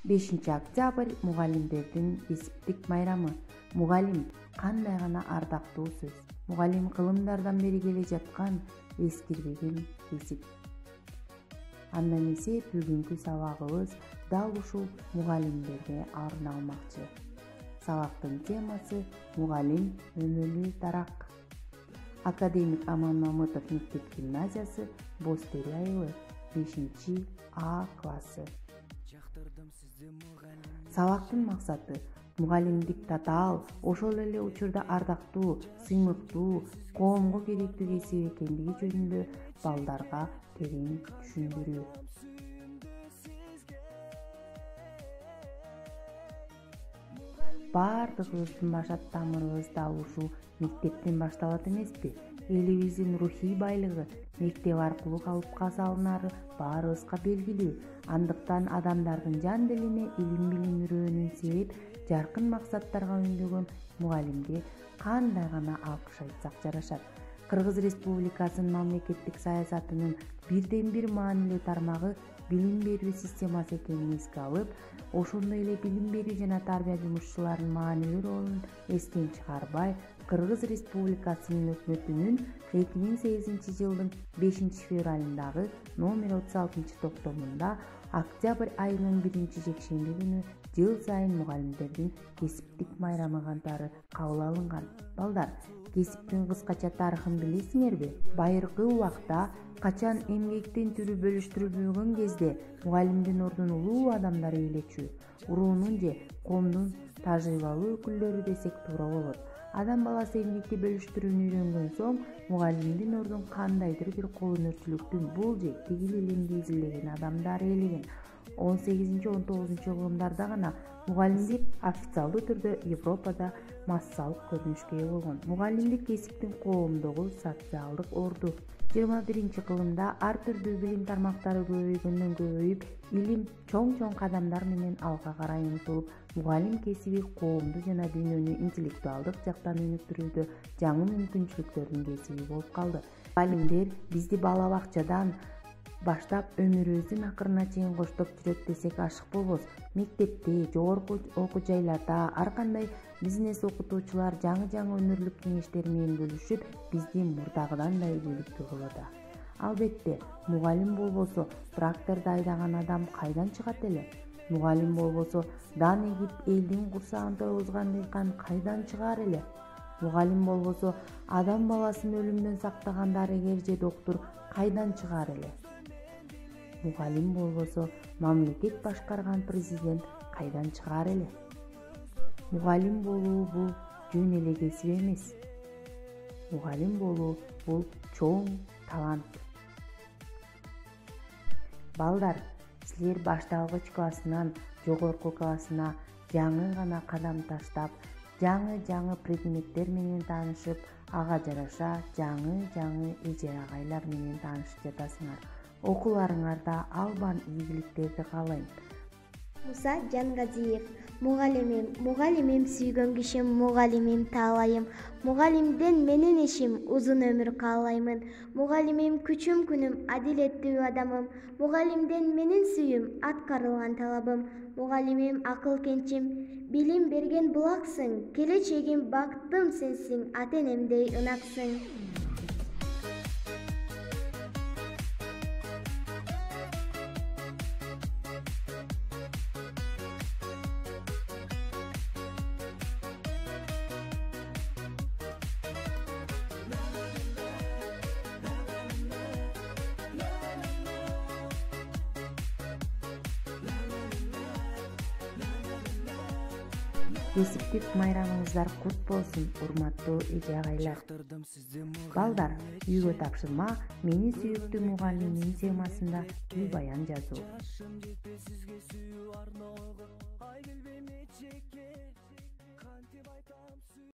5-октябрь мугалимдердин кесиптик майрамы. Мугалим кандай гана ардактуу сөз. Мугалим кылымдардан бери келе жаткан эскирбеген кесип. Андан эсеп бүгүнкү сабагыбыз дал ушул мугалимдерге арналмакчы. Сабактын темасы мугалим өмүрлүү дарак. Академик Аман Мамытов мектеп-гимназиясы, Бостери айылы, 5-А классы. Сабактын максаты мугалимдик татаал, ошол эле учурда ардактуу, сыймыктуу, коомго керектүү кесип экендиги жөнүндө балдарга терең түшүндүрүү. Бардыгыбыздын башат тамырыбыз дал ушул мектептен башталат эмеспи? Элибиздин рухий байлыгы мектеп аркылуу калыпка салынары баарыбызга белгилүү. Андыктан адамдардын жан делине илим-билим үрөөнүн себеп жаркын максаттарга үндөгөн мугалимге кандай гана алкыш айтсак жарашат. Кыргыз Республикасынын мамлекеттик саясатынын бирден бир маанилүү тармагы билим берүү системасы экенин эске алып, ошондой эле билим берүү жана тарбия жумушчуларынын маанилүү ролун эстен чыгарбай, Кыргыз Республикасынын өкмөтүнүн 2008 жылдын 5-февралындагы номер 36-токтомунда октябрь айынын 1-жекшемби күнү жыл сайын мугалимдердин кесиптик майрамы катары кабыл алынган. Балдар, кесиптин кыскача тарыхын билесиңерби? Байыркы убакта качан эмгектин түрү бөлүштүрүлбөгөн кезде мугалимдин ордун улуу адамдар ээлечүү, уруунун же коомдун тажрыйбалуу өкүлдөрү десек туура болот. Адам баласы эмгекти бөлүштүрүүнү үйрөнгөн соң, мугалимдин ордун кандайдыр бир кол өнөрчүлүктүн бул же тигил илимди изилдеген адамдар ээлеген. 18-19 кылымдарда гана мугалимдик официалдуу түрдө Европада массалык көрүнүшкө ээ болгон. Мугалимдик кесиптин коомдогу социалдык орду 21-кылымда ар түрдүү билим тармактары көбөйгөндөн көбөйүп, илим чоң кадамдар менен алга карай умтулуп, мугалим кесиби коомду жана дүйнөнү интеллектуалдык жактан өнүктүрүүдө жаңы мүмкүнчүлүктөрдүн кесиби болуп калды. Мугалимдер бизди бала бакчадан баштап өмүрүбүздүн акырына чейин коштоп жүрөт десек ашык болбос. Мектепте, жогорку окуу жайларда ар кандай бизнес окутуучулар жаңы өнөрлүк кеңештер менен бөлүшүп, бизди мурдагыдан да ийгиликтүү кылууда. Албетте, мугалим болбосо тракторду айдаган адам кайдан чыгат эле? Мугалим болбосо дан эгип элдин курсагын тойгузган дыйкан кайдан чыгаар эле? Мугалим болбосо адам баласын өлүмдөн сактаган дарыгер же доктур кайдан чыгаар эле? Мугалим болбосо мамлекет башкарган президент кайдан чыгаар эле? Мугалим болуу бул жөн эле кесип эмес. Мугалим болуу бул чоң талант. Балдар, силер башталгыч классынан жогорку классына жаңы гана кадам таштап, жаңы предметтер менен таанышып, ага жараша жаңы эже агайлар менен таанышып жатасыңар. Окууларыңарда албан ийгиликтерди каалайм. Муса Жангазиев. Мугалимим сүйгөн кишим, мугалимим таалайым. Мугалимден менин ишим, узун өмүр каалаймын. Мугалимим күчүм күнүм, адилеттүү адамым. Мугалимден менин сүйүм, аткарылган талабым. Мугалимим акыл кенчим, билим берген булаксың. Келечегим, бактым сенсиң, ата-энемдей ынаксың. Кесиптик майрамыңыздар кут болсун, урматтуу эже агайлар. Балдар, үйгө тапшырма мени сүйүктүү мугалимим темасында үй баян жазуу.